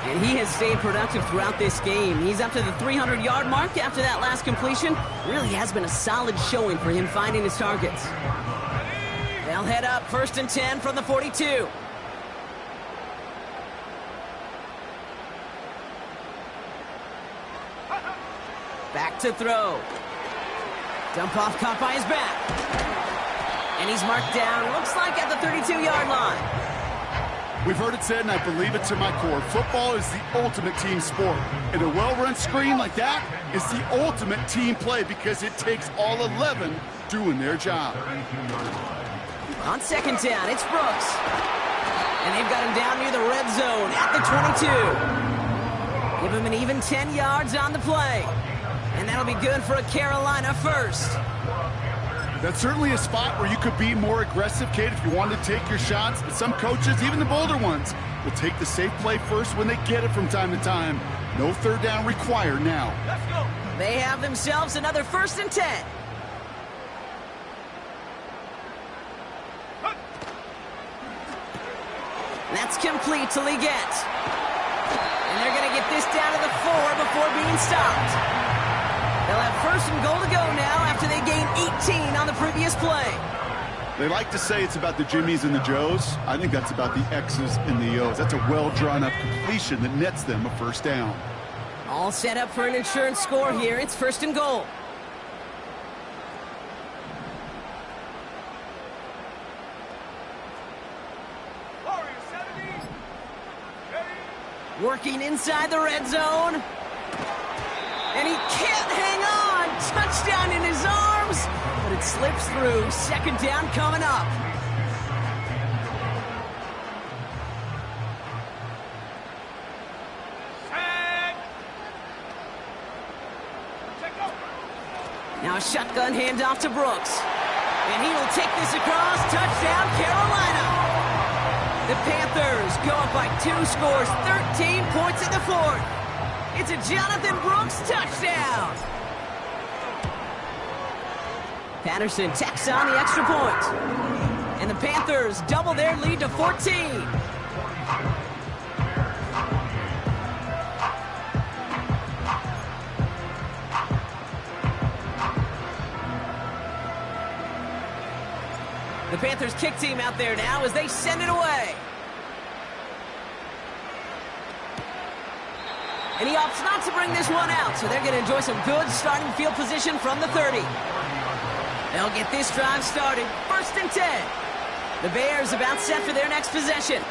And he has stayed productive throughout this game. He's up to the 300-yard mark after that last completion. Really has been a solid showing for him finding his targets. They'll head up 1st and 10 from the 42. Back to throw. Dump off caught by his back. And he's marked down, looks like at the 32-yard line. We've heard it said, and I believe it to my core, football is the ultimate team sport. And a well-run screen like that is the ultimate team play because it takes all 11 doing their job. On 2nd down, it's Brooks. And they've got him down near the red zone at the 22. Give him an even 10 yards on the play. And that'll be good for a Carolina first. That's certainly a spot where you could be more aggressive, Kate, if you wanted to take your shots. But some coaches, even the bolder ones, will take the safe play first when they get it from time to time. No 3rd down required now. Let's go. They have themselves another 1st and 10. That's complete to Leggett. And they're going to get this down to the 4 before being stopped. They'll have 1st and goal to go now after they gain 18 on the previous play. They like to say it's about the Jimmies and the Joes. I think that's about the X's and the O's. That's a well-drawn-up completion that nets them a 1st down. All set up for an insurance score here. It's 1st and goal. Working inside the red zone. And he can't hang on. Touchdown in his arms. But it slips through. 2nd down coming up. Now a shotgun handoff to Brooks. And he will take this across. Touchdown, Carolina. The Panthers go up by 2 scores, 13 points in the 4th. It's a Jonathan Brooks touchdown. Patterson tacks on the extra point. And the Panthers double their lead to 14. The Panthers kick team out there now as they send it away. And he opts not to bring this one out, so they're going to enjoy some good starting field position from the 30. They'll get this drive started. 1st and 10. The Bears about set for their next possession.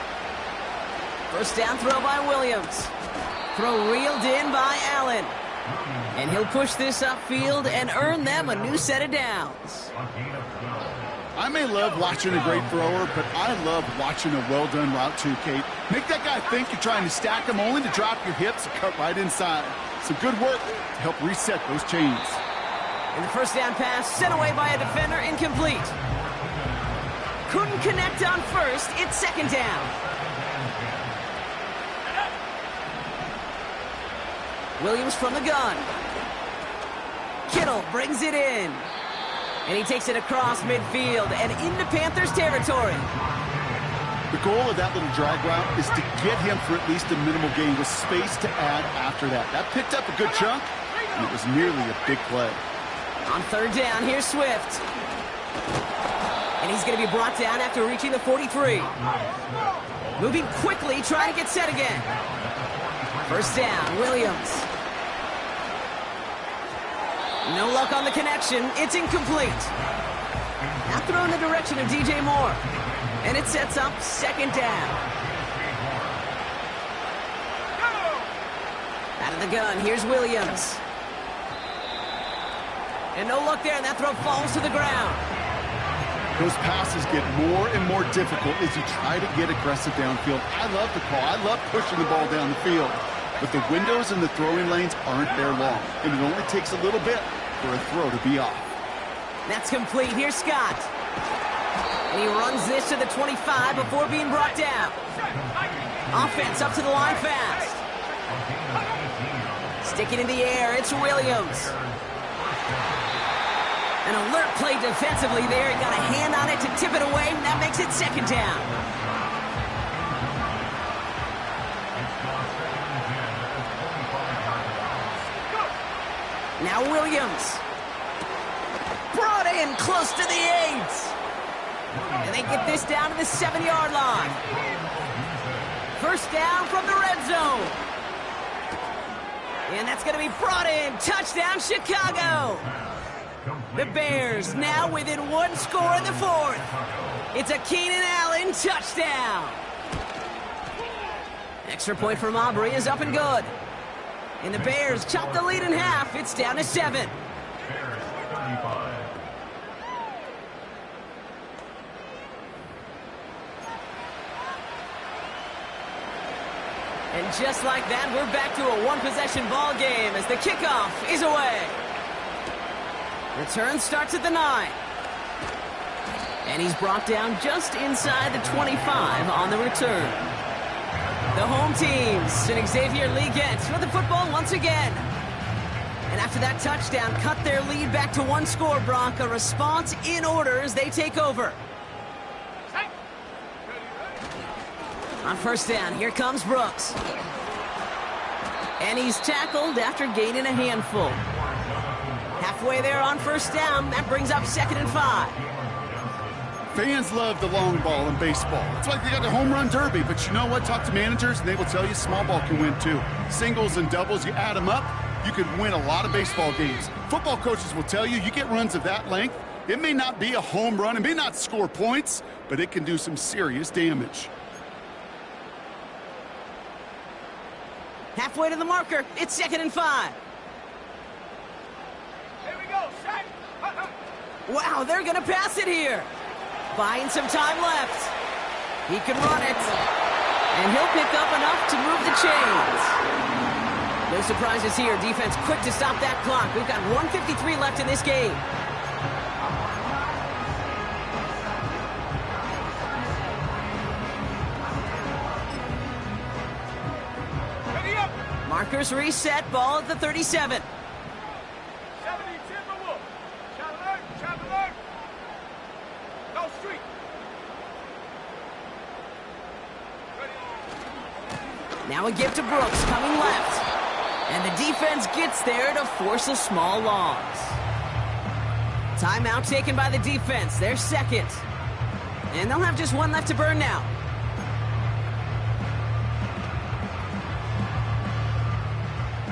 1st down throw by Williams. Throw reeled in by Allen. And he'll push this upfield and earn them a new set of downs. I may love watching a great thrower, but I love watching a well-done route too, Kate. Make that guy think you're trying to stack him only to drop your hips and cut right inside. Some good work to help reset those chains. And the 1st down pass sent away by a defender, incomplete. Couldn't connect on 1st, it's 2nd down. Williams from the gun. Kittle brings it in. And he takes it across midfield and into Panthers territory. The goal of that little drag route is to get him for at least a minimal gain with space to add after that. That picked up a good chunk, and it was nearly a big play. On third down, here's Swift. And he's going to be brought down after reaching the 43. Moving quickly, trying to get set again. First down, Williams. No luck on the connection. It's incomplete. Now throw in the direction of DJ Moore. And it sets up second down. Out of the gun, here's Williams. And no luck there, and that throw falls to the ground. Those passes get more and more difficult as you try to get aggressive downfield. I love the call. I love pushing the ball down the field. But the windows in the throwing lanes aren't there long, and it only takes a little bit for a throw to be off. That's complete. Here's Scott. And he runs this to the 25 before being brought down. Offense up to the line fast. Sticking in the air, it's Williams. An alert play defensively there. He got a hand on it to tip it away, and that makes it second down. Now Williams. Brought in close to the 8. And they get this down to the 7-yard line. First down from the red zone. And that's going to be brought in. Touchdown, Chicago. The Bears now within one score in the fourth. It's a Keenan Allen touchdown. Extra point from Aubrey is up and good. And the Bears chop the lead in half. It's down to 7. And just like that, we're back to a one-possession ball game as the kickoff is away. Return starts at the 9. And he's brought down just inside the 25 on the return. The home team, St. Xavier Leaguettes with the football once again. And after that touchdown, cut their lead back to one score, Bronc. A response in order as they take over. On first down, here comes Brooks. And he's tackled after gaining a handful. Halfway there on first down, that brings up 2nd and 5. Fans love the long ball in baseball. It's like they got the home run derby, but you know what? Talk to managers, and they will tell you small ball can win too. Singles and doubles, you add them up, you could win a lot of baseball games. Football coaches will tell you, you get runs of that length, it may not be a home run, it may not score points, but it can do some serious damage. Halfway to the marker, it's 2nd and 5. Here we go, set. Wow, they're going to pass it here. Buying some time left. He can run it. And he'll pick up enough to move the chains. No surprises here. Defense quick to stop that clock. We've got 1:53 left in this game. Ready up. Markers reset. Ball at the 37. 70 Timberwolf. Shot alert, shot alert. No street. Ready. Now a give to Brooks, coming left. And the defense gets there to force a small loss. Timeout taken by the defense. They're second. And they'll have just one left to burn now.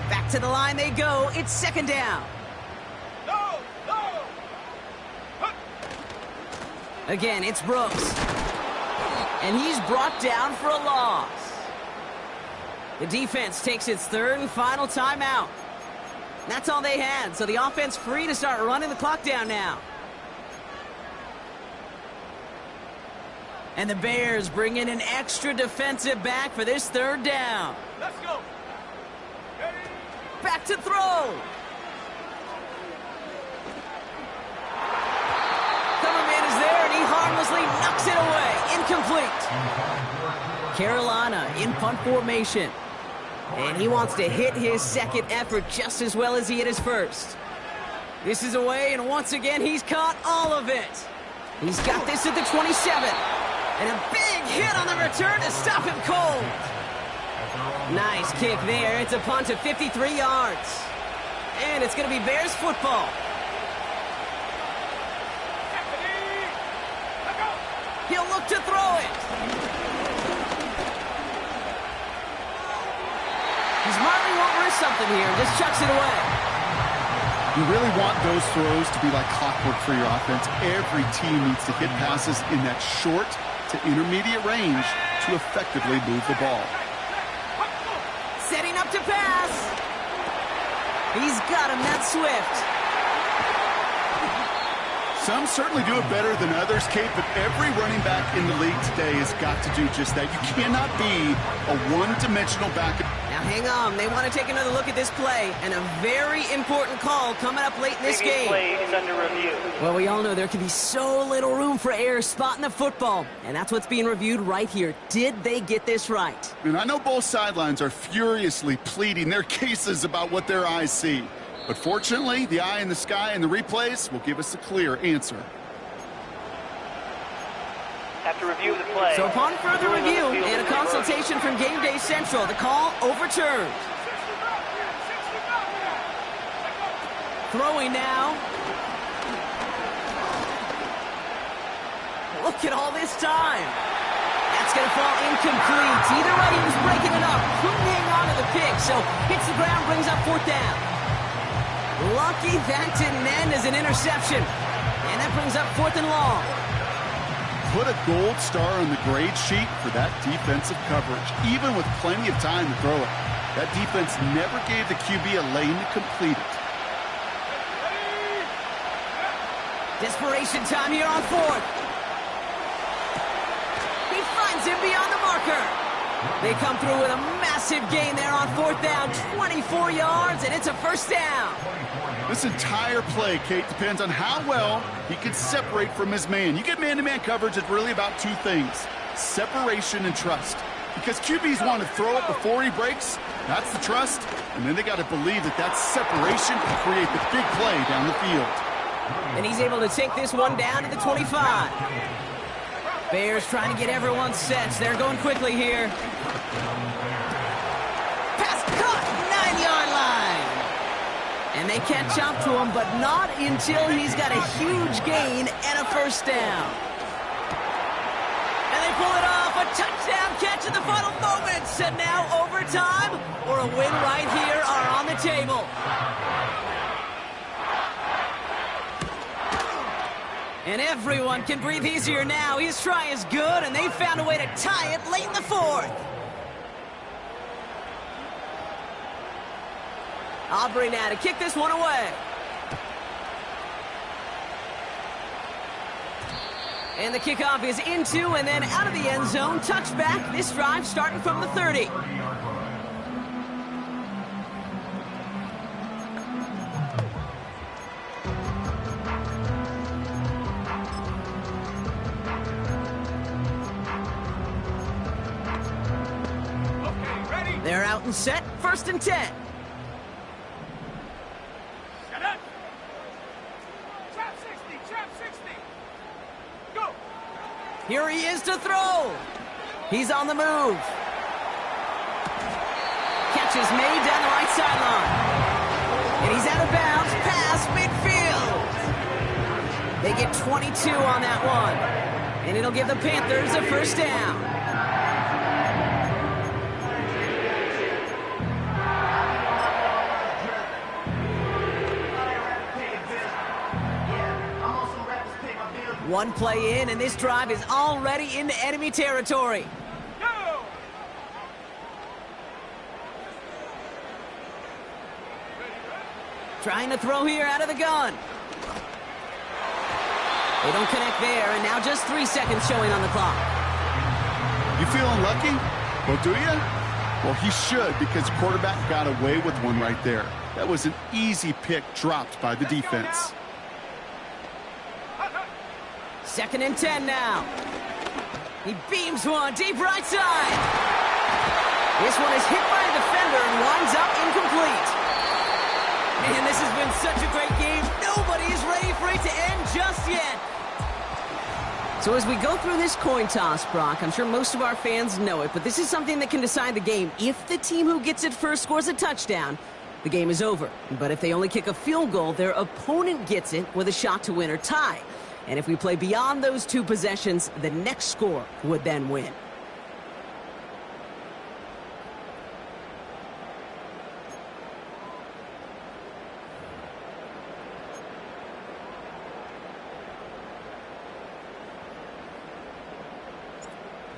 Back to the line they go. It's 2nd down. No, no. Again, it's Brooks. And he's brought down for a loss. The defense takes its 3rd and final timeout. That's all they had, so the offense free to start running the clock down now. And the Bears bring in an extra defensive back for this 3rd down. Let's go. Ready. Back to throw. Coverman is there, and he harmlessly knocks it away. Incomplete. Carolina in punt formation. And he wants to hit his second effort just as well as he hit his first. This is away, and once again, he's caught all of it. He's got this at the 27. And a big hit on the return to stop him cold. Nice kick there. It's a punt of 53 yards. And it's going to be Bears football. He'll look to throw it. He smartly won't risk something here. Just chucks it away. You really want those throws to be like clockwork for your offense. Every team needs to hit passes in that short to intermediate range to effectively move the ball. Setting up to pass. He's got him, that's Swift. Some certainly do it better than others, Kate, but every running back in the league today has got to do just that. You cannot be a one-dimensional back. Now hang on, they want to take another look at this play, and a very important call coming up late in this game. Play is under review. Well, we all know there can be so little room for error spotting the football, and that's what's being reviewed right here. Did they get this right? And I know both sidelines are furiously pleading their cases about what their eyes see. But fortunately, the eye in the sky and the replays will give us a clear answer. After review of the play. So upon further review and a consultation from Game Day Central, the call overturned. Throwing now. Look at all this time. That's going to fall incomplete. Either way, he was breaking it up. Couldn't hang on to the pick, so hits the ground, brings up 4th down. Lucky that didn't end as an interception. And that brings up 4th and long. Put a gold star on the grade sheet for that defensive coverage, even with plenty of time to throw it. That defense never gave the QB a lane to complete it. Desperation time here on 4th. He finds him beyond the marker. They come through with a massive gain there on 4th down, 24 yards, and it's a 1st down. This entire play, Kate, depends on how well he can separate from his man. You get man-to-man coverage, it's really about two things, separation and trust. Because QBs want to throw it before he breaks, that's the trust, and then they got to believe that that separation can create the big play down the field. And he's able to take this one down to the 25. Bears trying to get everyone set. They're going quickly here. Pass caught, 9-yard line. And they catch up to him, but not until he's got a huge gain and a 1st down. And they pull it off, a touchdown catch in the final moments. And now overtime or a win right here are on the table. And everyone can breathe easier now. His try is good, and they found a way to tie it late in the 4th. Aubrey now to kick this one away. And the kickoff is into and then out of the end zone. Touchback. This drive starting from the 30. They're out and set. 1st and 10. Here he is to throw. He's on the move. Catch is made down the right sideline. And he's out of bounds past midfield. They get 22 on that one. And it'll give the Panthers a 1st down. One play in, and this drive is already into enemy territory. Go! Trying to throw here out of the gun. They don't connect there, and now just 3 seconds showing on the clock. You feeling lucky? Well, do you? Well, he should, because quarterback got away with one right there. That was an easy pick dropped by the defense. 2nd and 10 now. He beams one deep right side. This one is hit by a defender and winds up incomplete. Man, this has been such a great game. Nobody is ready for it to end just yet. So as we go through this coin toss, Brock, I'm sure most of our fans know it, but this is something that can decide the game. If the team who gets it first scores a touchdown, the game is over. But if they only kick a field goal, their opponent gets it with a shot to win or tie. And if we play beyond those two possessions, the next score would then win.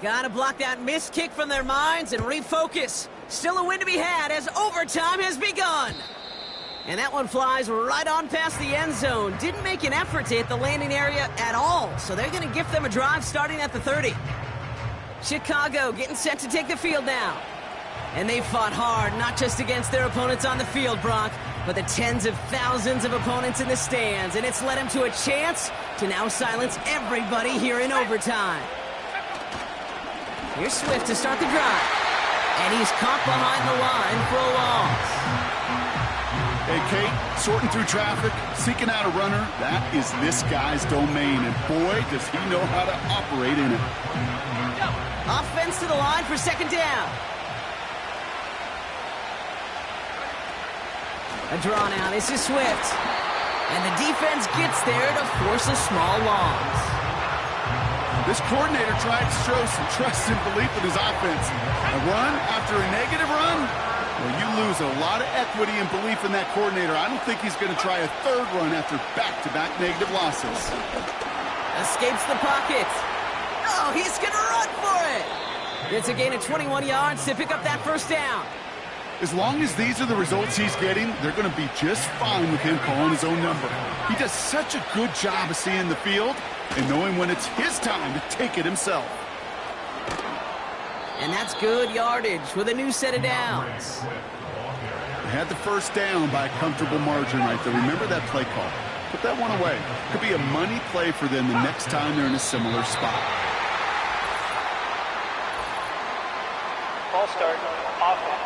Gotta block that missed kick from their minds and refocus. Still a win to be had as overtime has begun. And that one flies right on past the end zone. Didn't make an effort to hit the landing area at all, so they're gonna gift them a drive starting at the 30. Chicago getting set to take the field now. And they fought hard, not just against their opponents on the field, Brock, but the tens of thousands of opponents in the stands. And it's led them to a chance to now silence everybody here in overtime. Here's Swift to start the drive. And he's caught behind the line for a loss. Hey, Kate, sorting through traffic, seeking out a runner, that is this guy's domain. And boy, does he know how to operate in it. Offense to the line for second down. A draw now. This is Swift. And the defense gets there to force a small loss. This coordinator tried to show some trust and belief in his offense. A run after a negative run? Well, you lose a lot of equity and belief in that coordinator. I don't think he's going to try a third run after back-to-back negative losses. Escapes the pocket. Oh, he's going to run for it. It's a gain of 21 yards to pick up that first down. As long as these are the results he's getting, they're going to be just fine with him calling his own number. He does such a good job of seeing the field and knowing when it's his time to take it himself. And that's good yardage with a new set of downs. They had the first down by a comfortable margin right there. Remember that play call. Put that one away. Could be a money play for them the next time they're in a similar spot. Ball start, offense.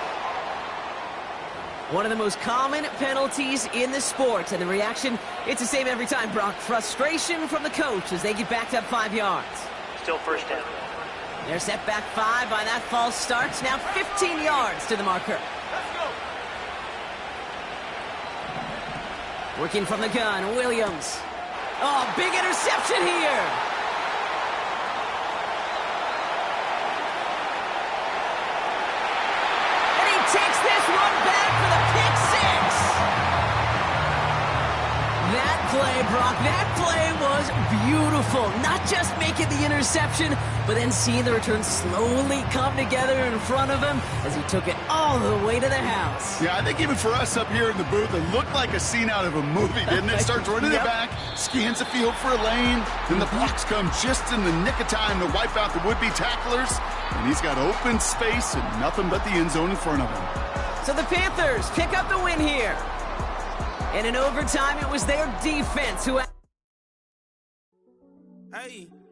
One of the most common penalties in the sport, and the reaction, it's the same every time, Brock. Frustration from the coach as they get backed up 5 yards. Still first down. They're set back 5 by that false start. Now 15 yards to the marker. Let's go. Working from the gun, Williams. Oh, big interception here. And he takes this one back for the pick six. That play, Brock, that play was beautiful. Not just making the interception, but then seeing the return slowly come together in front of him as he took it all the way to the house. Yeah, I think even for us up here in the booth, it looked like a scene out of a movie, didn't it? Starts running it back, scans the field for a lane, then the blocks come just in the nick of time to wipe out the would-be tacklers, and he's got open space and nothing but the end zone in front of him. So the Panthers pick up the win here. And in overtime, it was their defense who... Hey.